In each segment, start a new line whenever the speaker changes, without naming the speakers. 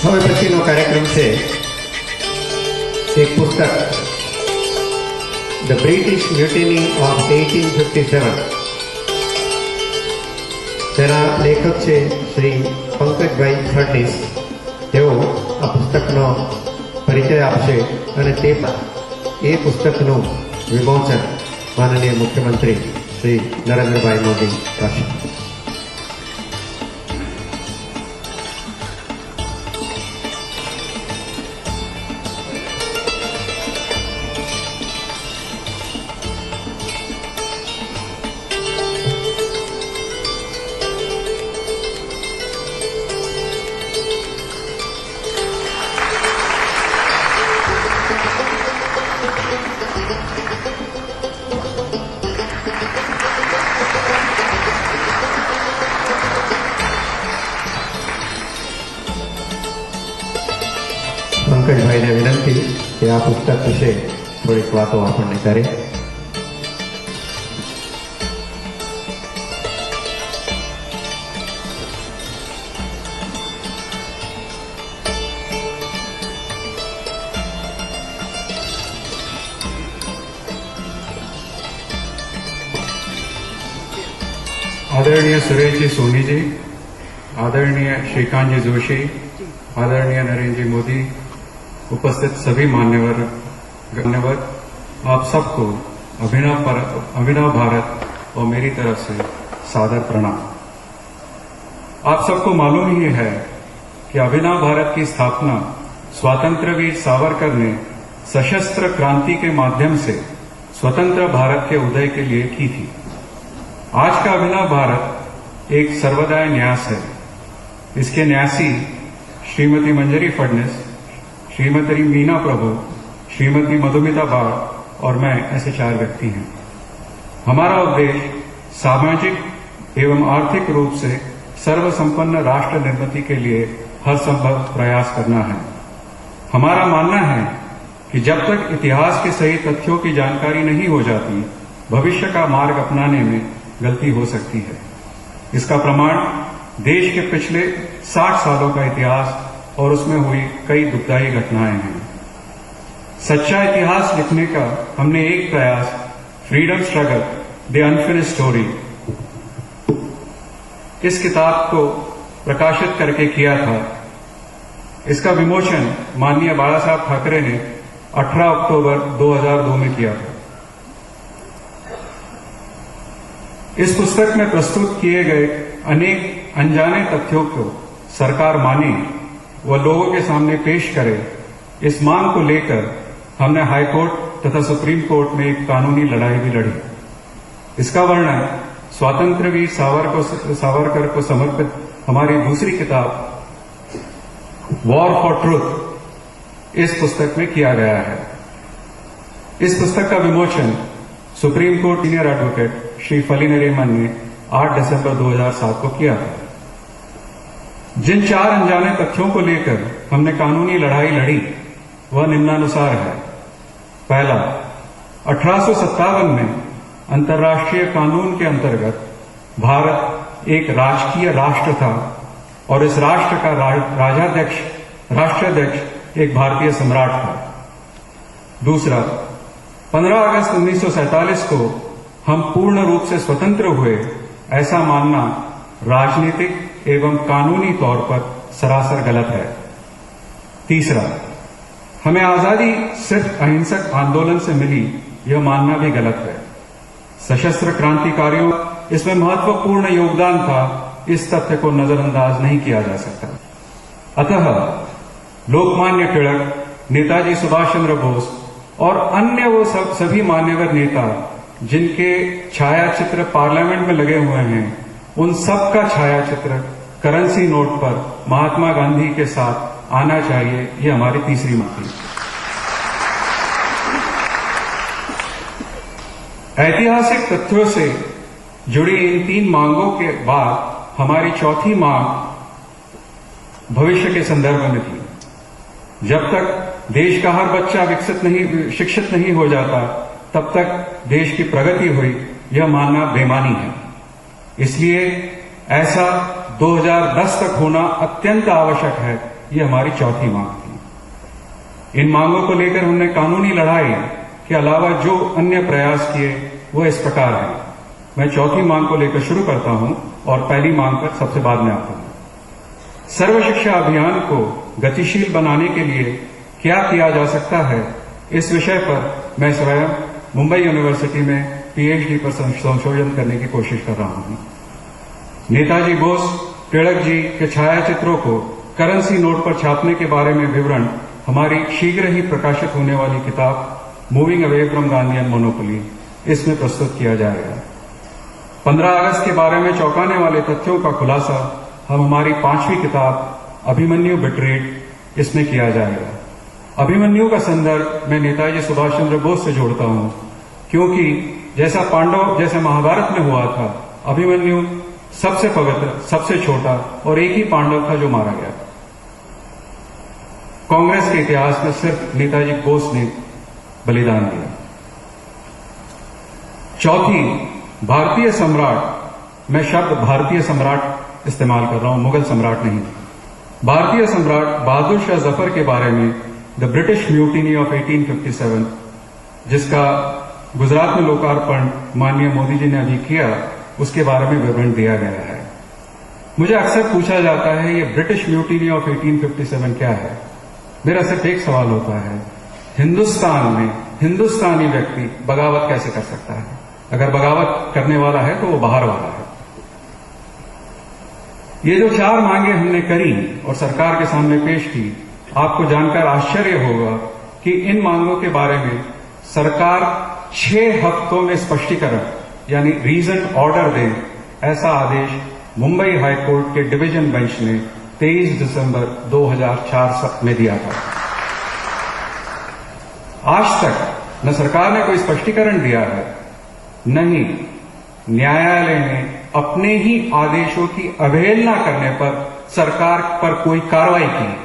હવે પછીનો કાર્યક્રમ છે એક પુસ્તક ધ બ્રિટિશ મ્યુટિની ઓફ 1857. તેના લેખક છે શ્રી પંકજભાઈ ફડણીસ. તેઓ આ પુસ્તકનો પરિચય આપશે અને એ પુસ્તકનું વિમોચન માનનીય મુખ્યમંત્રી શ્રી નરેન્દ્રભાઈ મોદી કરશે. પંકજભાઈને વિનંતી કે આ પુસ્તક વિશે થોડીક વાતો આપણને કરે.
आदरणीय सुरेश जी सोनी जी, आदरणीय श्रीकांत जी जोशी, आदरणीय नरेंद्र जी मोदी, उपस्थित सभी मान्यवर, आप सबको अभिनव भारत और मेरी तरफ से सादर प्रणाम. आप सबको मालूम ही है कि अभिनव भारत की स्थापना स्वातंत्र वीर सावरकर ने सशस्त्र क्रांति के माध्यम से स्वतंत्र भारत के उदय के लिए की थी. आज का अभिनव भारत एक सर्वोदय न्यास है. इसके न्यासी श्रीमती मंजरी फडणीस, श्रीमती मीना प्रभु, श्रीमती मधुमिता बाळ और मैं ऐसे 4 व्यक्ति हैं. हमारा उद्देश्य सामाजिक एवं आर्थिक रूप से सर्वसंपन्न राष्ट्र निर्मिति के लिए हर संभव प्रयास करना है. हमारा मानना है कि जब तक इतिहास के सही तथ्यों की जानकारी नहीं हो जाती, भविष्य का मार्ग अपनाने में गलती हो सकती है. इसका प्रमाण देश के पिछले 60 सालों का इतिहास और उसमें हुई कई दुखदायी घटनाएं हैं. सच्चा इतिहास लिखने का हमने एक प्रयास freedom struggle the unfinished story इस किताब को प्रकाशित करके किया था. इसका विमोचन माननीय बाला साहब ठाकरे ने 18 अक्टूबर 2002 में किया था. इस पुस्तक में प्रस्तुत किए गए अनेक अनजाने तथ्यों को सरकार माने व लोगों के सामने पेश करे, इस मांग को लेकर हमने हाई कोर्ट तथा सुप्रीम कोर्ट में एक कानूनी लड़ाई भी लड़ी. इसका वर्णन स्वातंत्र वीर सावरकर को समर्पित हमारी दूसरी किताब वॉर फॉर ट्रूथ इस पुस्तक में किया गया है. इस पुस्तक का विमोचन supreme court senior advocate Shri फली नरीमन ने 8 दिसंबर 2007 को किया था. जिन 4 अनजाने तथ्यों को लेकर हमने कानूनी लड़ाई लड़ी वह निम्नानुसार है. पहला, 1857 में अंतर्राष्ट्रीय कानून के अंतर्गत भारत एक राजकीय राष्ट्र था और इस राष्ट्र का राष्ट्राध्यक्ष एक भारतीय सम्राट था. दूसरा, 15 अगस्त 1947 को हम पूर्ण रूप से स्वतंत्र हुए, ऐसा मानना राजनीतिक एवं कानूनी तौर पर सरासर गलत है. तीसरा, हमें आजादी सिर्फ अहिंसक आंदोलन से मिली, यह मानना भी गलत है. सशस्त्र क्रांतिकारियों इसमें महत्वपूर्ण योगदान था, इस तथ्य को नजरअंदाज नहीं किया जा सकता. अतः लोकमान्य तिलक, नेताजी सुभाष चंद्र बोस और अन्य वो सभी मान्यवर नेता जिनके छायाचित्र पार्लियामेंट में लगे हुए हैं, उन सब का छायाचित्र करेंसी नोट पर महात्मा गांधी के साथ आना चाहिए. ये हमारी तीसरी मांग थी. ऐतिहासिक तथ्यों से जुड़ी इन 3 मांगों के बाद हमारी चौथी मांग भविष्य के संदर्भ में थी. जब तक देश का हर बच्चा शिक्षित नहीं हो जाता, तब तक देश की प्रगति हुई, यह मानना बेमानी है. इसलिए ऐसा 2010 तक होना अत्यंत आवश्यक है ये हमारी चौथी मांग थी। इन मांगों को लेकर हमने कानूनी लड़ाई के अलावा जो अन्य प्रयास किए वो इस प्रकार हैं। मैं चौथी मांग को लेकर शुरू करता हूं और पहली मांग पर सबसे बाद में आता हूं। सर्व शिक्षा अभियान को गतिशील बनाने के लिए क्या किया जा सकता है, इस विषय पर मैं स्वयं मुंबई यूनिवर्सिटी में पीएचडी पर संशोधन करने की कोशिश कर रहा हूं। नेताजी बोस तिलक जी के छायाचित्रों को करेंसी नोट पर छापने के बारे में विवरण हमारी शीघ्र ही प्रकाशित होने वाली किताब moving away from Gandhian monopoly इसमें प्रस्तुत किया जाएगा। 15 अगस्त के बारे में चौंकाने वाले तथ्यों का खुलासा हम हमारी 5वीं किताब अभिमन्यु बिट्रेड इसमें किया जाएगा। अभिमन्यु का संदर्भ मैं नेताजी सुभाष चंद्र बोस से जोड़ता हूं, क्योंकि जैसा महाभारत में हुआ था, अभिमन्यु सबसे पवित्र, सबसे छोटा और एक ही पांडव था जो मारा गया। कांग्रेस के इतिहास में सिर्फ नेताजी बोस ने बलिदान दिया। चौथी, भारतीय सम्राट। मैं शब्द भारतीय सम्राट इस्तेमाल कर रहा हूं, मुगल सम्राट नहीं। भारतीय सम्राट बहादुर शाह जफर के बारे में द ब्रिटिश म्यूटिनी ऑफ 1857, जिसका गुजरात में लोकार्पण माननीय मोदी जी ने अभी किया, उसके बारे में विवरण दिया गया है। मुझे अक्सर पूछा जाता है ये ब्रिटिश म्यूटिनी ऑफ 1857 क्या है। मेरा सिर्फ एक सवाल होता है, हिंदुस्तान में हिंदुस्तानी व्यक्ति बगावत कैसे कर सकता है? अगर बगावत करने वाला है तो वो बाहर वाला है। ये जो 4 मांगे हमने करी और सरकार के सामने पेश की, आपको जानकर आश्चर्य होगा कि इन मांगों के बारे में सरकार 6 हफ्तों में स्पष्टीकरण यानी रीजन ऑर्डर दें, ऐसा आदेश मुंबई हाईकोर्ट के डिवीजन बेंच ने 23 दिसंबर 2004 में दिया था। आज तक न सरकार ने कोई स्पष्टीकरण दिया है, न ही न्यायालय ने अपने ही आदेशों की अवहेलना करने पर सरकार पर कोई कार्रवाई की,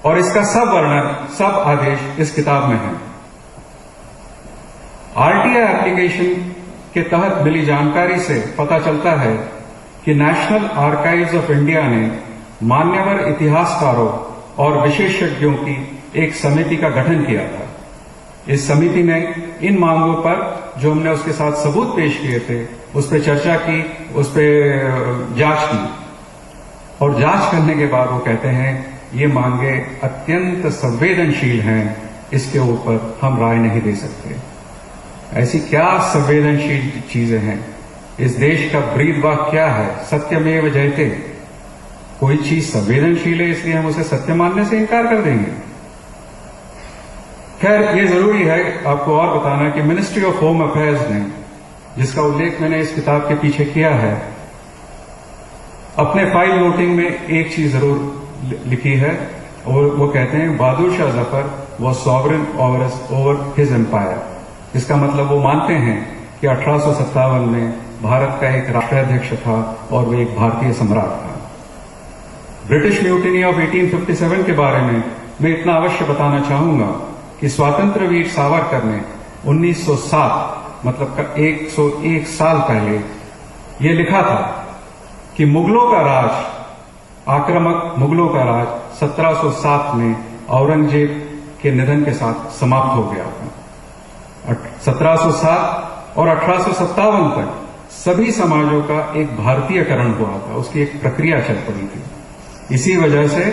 और इसका सब वर्णन, सब आदेश इस किताब में है। आरटीआई एप्लीकेशन के तहत मिली जानकारी से पता चलता है कि नेशनल आर्काइव्स ऑफ इंडिया ने मान्यवर इतिहासकारों और विशेषज्ञों की एक समिति का गठन किया था। इस समिति ने इन मांगों पर, जो हमने उसके साथ सबूत पेश किए थे, उस पर चर्चा की, उस पर जांच की, और जांच करने के बाद वो कहते हैं ये मांगे अत्यंत संवेदनशील हैं, इसके ऊपर हम राय नहीं दे सकते। ऐसी क्या संवेदनशील चीजें हैं? इस देश का ब्रीद वाक्य क्या है? सत्यमेव जयते। कोई चीज संवेदनशील है इसलिए हम उसे सत्य मानने से इनकार कर देंगे? खैर, ये जरूरी है आपको और बताना कि मिनिस्ट्री ऑफ होम अफेयर्स ने, जिसका उल्लेख मैंने इस किताब के पीछे किया है, अपने फाइल नोटिंग में एक चीज जरूर लिखी है, और वो कहते हैं Bahadur Shah Zafar was sovereign over his empire. इसका मतलब वो मानते हैं कि 1857 में भारत का एक राष्ट्राध्यक्ष था और वो एक भारतीय सम्राट था। ब्रिटिश म्यूटिनी ऑफ 1857 के बारे में मैं इतना अवश्य बताना चाहूंगा कि स्वतंत्र वीर सावरकर ने 1907, मतलब 101 साल पहले, ये लिखा था कि मुगलों का राज, आक्रामक मुगलों का राज 1707 में औरंगजेब के निधन के साथ समाप्त हो गया था। 1707 और 1857 तक सभी समाजों का एक भारतीयकरण हुआ था, उसकी एक प्रक्रिया चल पड़ी थी। इसी वजह से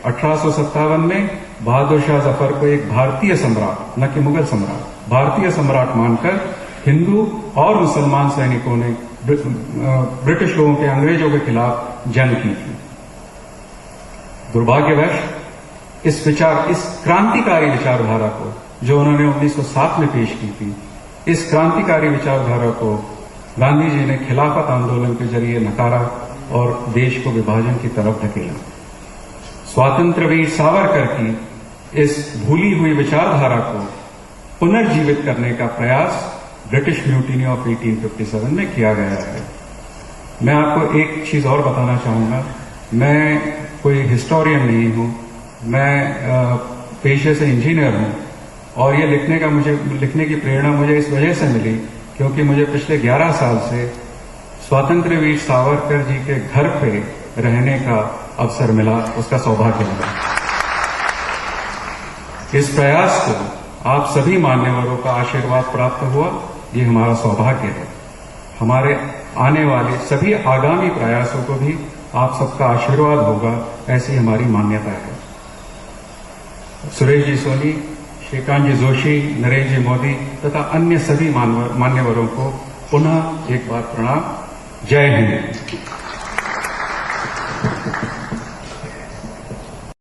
1857 में बहादुर शाह जफर को एक भारतीय सम्राट, न कि मुगल सम्राट, भारतीय सम्राट मानकर हिंदू और मुसलमान सैनिकों ने ब्रिटिश लोगों के, अंग्रेजों के खिलाफ जंग की थी। दुर्भाग्यवश इस क्रांतिकारी विचारधारा को, जो उन्होंने 1907 में पेश की थी, इस क्रांतिकारी विचारधारा को गांधी जी ने खिलाफत आंदोलन के जरिए नकारा और देश को विभाजन की तरफ धकेला। स्वातंत्र्य वीर सावरकर की इस भूली हुई विचारधारा को पुनर्जीवित करने का प्रयास ब्रिटिश म्यूटिनी ऑफ 1857 में किया गया है। मैं आपको एक चीज और बताना चाहूंगा, मैं कोई हिस्टोरियन नहीं हूं, मैं पेशे से इंजीनियर हूं, और ये लिखने की प्रेरणा मुझे इस वजह से मिली क्योंकि मुझे पिछले 11 साल से स्वतंत्र वीर सावरकर जी के घर पे रहने का अवसर मिला, उसका सौभाग्य मिला। इस प्रयास को आप सभी मान्यवरों का आशीर्वाद प्राप्त हुआ, ये हमारा सौभाग्य है। हमारे आने वाले सभी आगामी प्रयासों को भी आप सबका आशीर्वाद होगा, ऐसी हमारी मान्यता है। सुरेश जी सोनी, श्रीकांत जी जोशी, नरेंद्र जी मोदी तथा अन्य सभी मान्यवरों को पुनः एक बार प्रणाम। जय हिंद।